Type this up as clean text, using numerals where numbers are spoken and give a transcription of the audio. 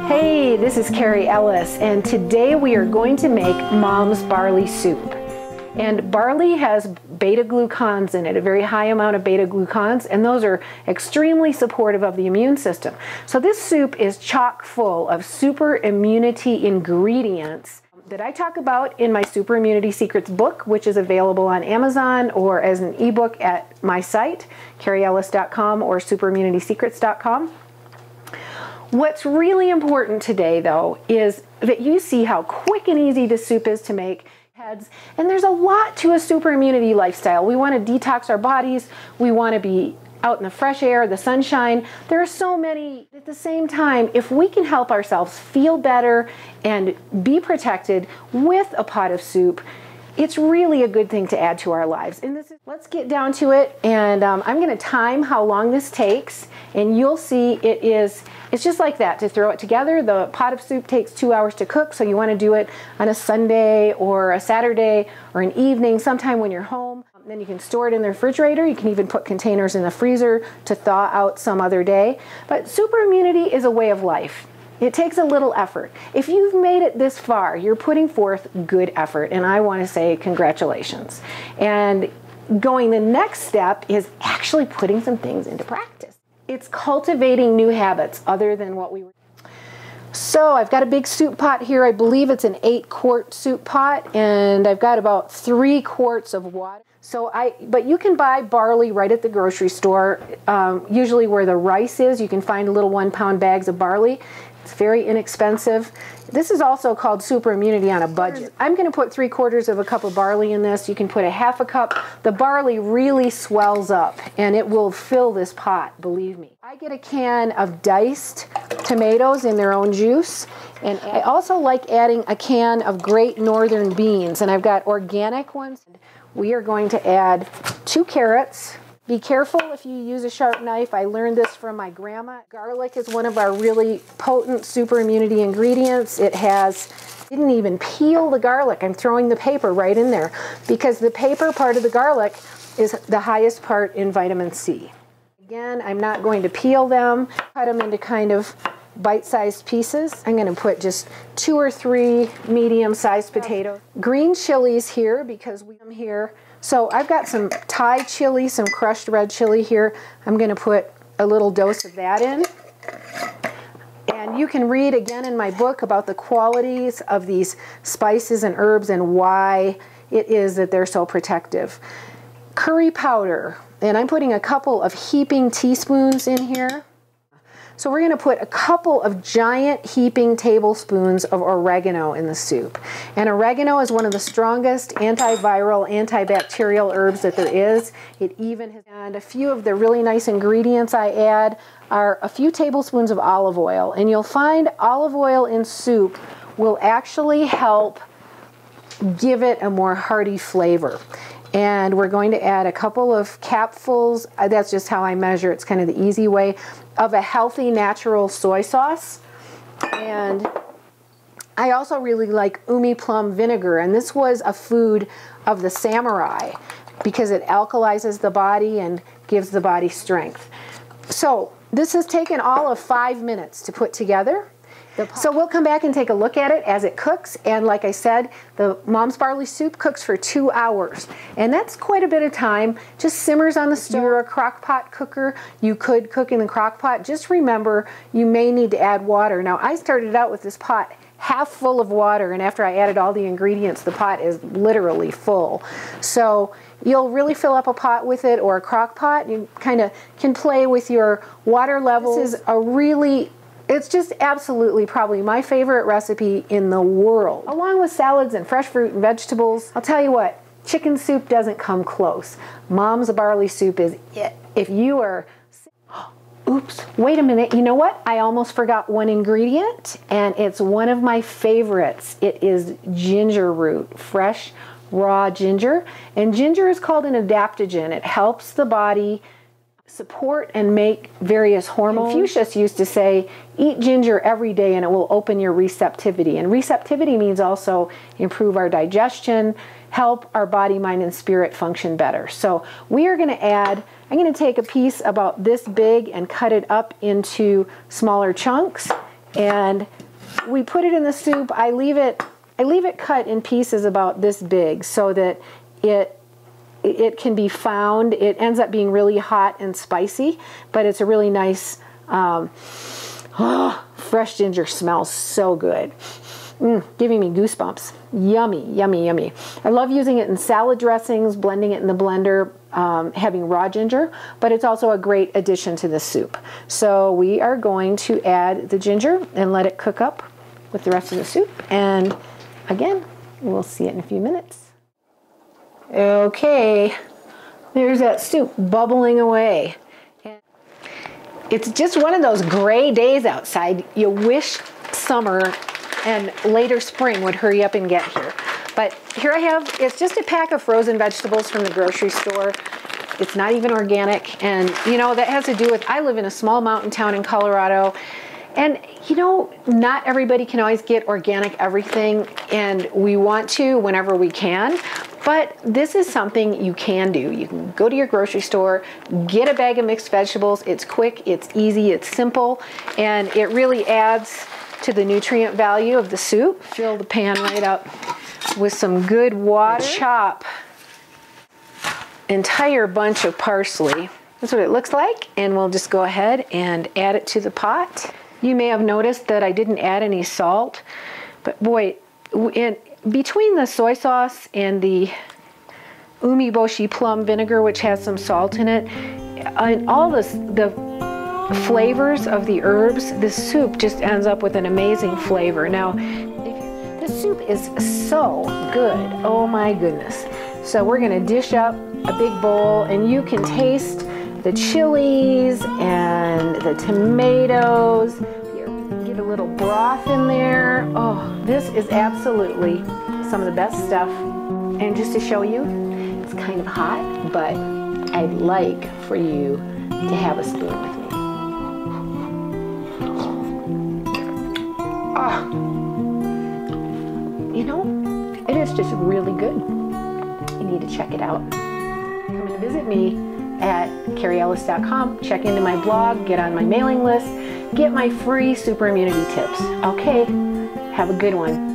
Hey, this is Carrie Ellis, and today we are going to make Mom's Barley Soup. And barley has beta-glucans in it, a very high amount of beta-glucans, and those are extremely supportive of the immune system. So this soup is chock full of super immunity ingredients that I talk about in my Super Immunity Secrets book, which is available on Amazon or as an ebook at my site, carrieellis.com or superimmunitysecrets.com. What's really important today, though, is that you see how quick and easy this soup is to make. And there's a lot to a super immunity lifestyle. We want to detox our bodies. We want to be out in the fresh air, the sunshine. There are so many. At the same time, if we can help ourselves feel better and be protected with a pot of soup, it's really a good thing to add to our lives. And let's get down to it, and I'm going to time how long this takes, and you'll see it's just like that to throw it together. The pot of soup takes 2 hours to cook, so you want to do it on a Sunday or a Saturday or an evening, sometime when you're home. Then you can store it in the refrigerator. You can even put containers in the freezer to thaw out some other day. But super immunity is a way of life. It takes a little effort. If you've made it this far, you're putting forth good effort, and I want to say congratulations. And the next step is actually putting some things into practice. It's cultivating new habits other than what we were. So I've got a big soup pot here. I believe it's an 8-quart soup pot, and I've got about 3 quarts of water. But you can buy barley right at the grocery store. Usually where the rice is, you can find little 1-pound bags of barley. It's very inexpensive. This is also called super immunity on a budget. I'm going to put 3/4 of a cup of barley in this. You can put a 1/2 cup. The barley really swells up and it will fill this pot, believe me. I get a can of diced tomatoes in their own juice, and I also like adding a can of Great Northern beans, and I've got organic ones. We are going to add 2 carrots. Be careful if you use a sharp knife. I learned this from my grandma. Garlic is one of our really potent super immunity ingredients. Didn't even peel the garlic. I'm throwing the paper right in there because the paper part of the garlic is the highest part in vitamin C. Again, I'm not going to peel them, cut them into kind of bite-sized pieces. I'm going to put just 2 or 3 medium-sized potatoes. Green chilies here because I'm here. So I've got some Thai chili, some crushed red chili here. I'm going to put a little dose of that in. And you can read again in my book about the qualities of these spices and herbs and why it is that they're so protective. Curry powder, and I'm putting a couple of heaping teaspoons in here. So we're going to put a couple of giant heaping tablespoons of oregano in the soup. And oregano is one of the strongest antiviral, antibacterial herbs that there is. And a few of the really nice ingredients I add are a few tablespoons of olive oil. And you'll find olive oil in soup will actually help give it a more hearty flavor. And we're going to add a couple of capfuls, that's just how I measure, it's kind of the easy way, of a healthy natural soy sauce. And I also really like umi plum vinegar, and this was a food of the samurai because it alkalizes the body and gives the body strength. So this has taken all of 5 minutes to put together. So we'll come back and take a look at it as it cooks, and like I said, the Mom's Barley Soup cooks for 2 hours, and that's quite a bit of time. Just simmers on the stove. If you're a crock pot cooker, you could cook in the crock pot. Just remember, you may need to add water. Now, I started out with this pot half full of water, and after I added all the ingredients, the pot is literally full. So you'll really fill up a pot with it, or a crock pot. You kind of can play with your water levels. This is it's just absolutely probably my favorite recipe in the world. Along with salads and fresh fruit and vegetables, I'll tell you what, chicken soup doesn't come close. Mom's Barley Soup is it. If you are, oops, wait a minute, you know what? I almost forgot one ingredient, and it's one of my favorites. It is ginger root, fresh raw ginger. And ginger is called an adaptogen. It helps the body support and make various hormones. Confucius used to say, eat ginger every day and it will open your receptivity. And receptivity means also improve our digestion, help our body, mind, and spirit function better. So we are going to add, I'm going to take a piece about this big and cut it up into smaller chunks. And we put it in the soup. I leave it cut in pieces about this big so that it can be found. It ends up being really hot and spicy, but it's a really nice, fresh ginger smells so good. Giving me goosebumps. Yummy, yummy, yummy. I love using it in salad dressings, blending it in the blender, having raw ginger, but it's also a great addition to the soup. So we are going to add the ginger and let it cook up with the rest of the soup. And again, we'll see it in a few minutes. Okay, there's that soup bubbling away. It's just one of those gray days outside. You wish summer and later spring would hurry up and get here. But here I have, it's just a pack of frozen vegetables from the grocery store. It's not even organic. And you know, that has to do with, I live in a small mountain town in Colorado. And you know, not everybody can always get organic everything, and we want to whenever we can. But this is something you can do. You can go to your grocery store, get a bag of mixed vegetables. It's quick, it's easy, it's simple, and it really adds to the nutrient value of the soup. Fill the pan right up with some good water. Chop entire bunch of parsley. That's what it looks like, and we'll just go ahead and add it to the pot. You may have noticed that I didn't add any salt, but boy, between the soy sauce and the umeboshi plum vinegar, which has some salt in it, and all the flavors of the herbs, this soup just ends up with an amazing flavor. Now, this soup is so good. Oh my goodness. So we're gonna dish up a big bowl, and you can taste the chilies and the tomatoes. Get a little broth in there. Oh, this is absolutely some of the best stuff. And just to show you, it's kind of hot, but I'd like for you to have a spoon with me. Oh, you know, it is just really good. You need to check it out. Come and visit me at carrieellis.com. Check into my blog, get on my mailing list, get my free super immunity tips. Okay, have a good one.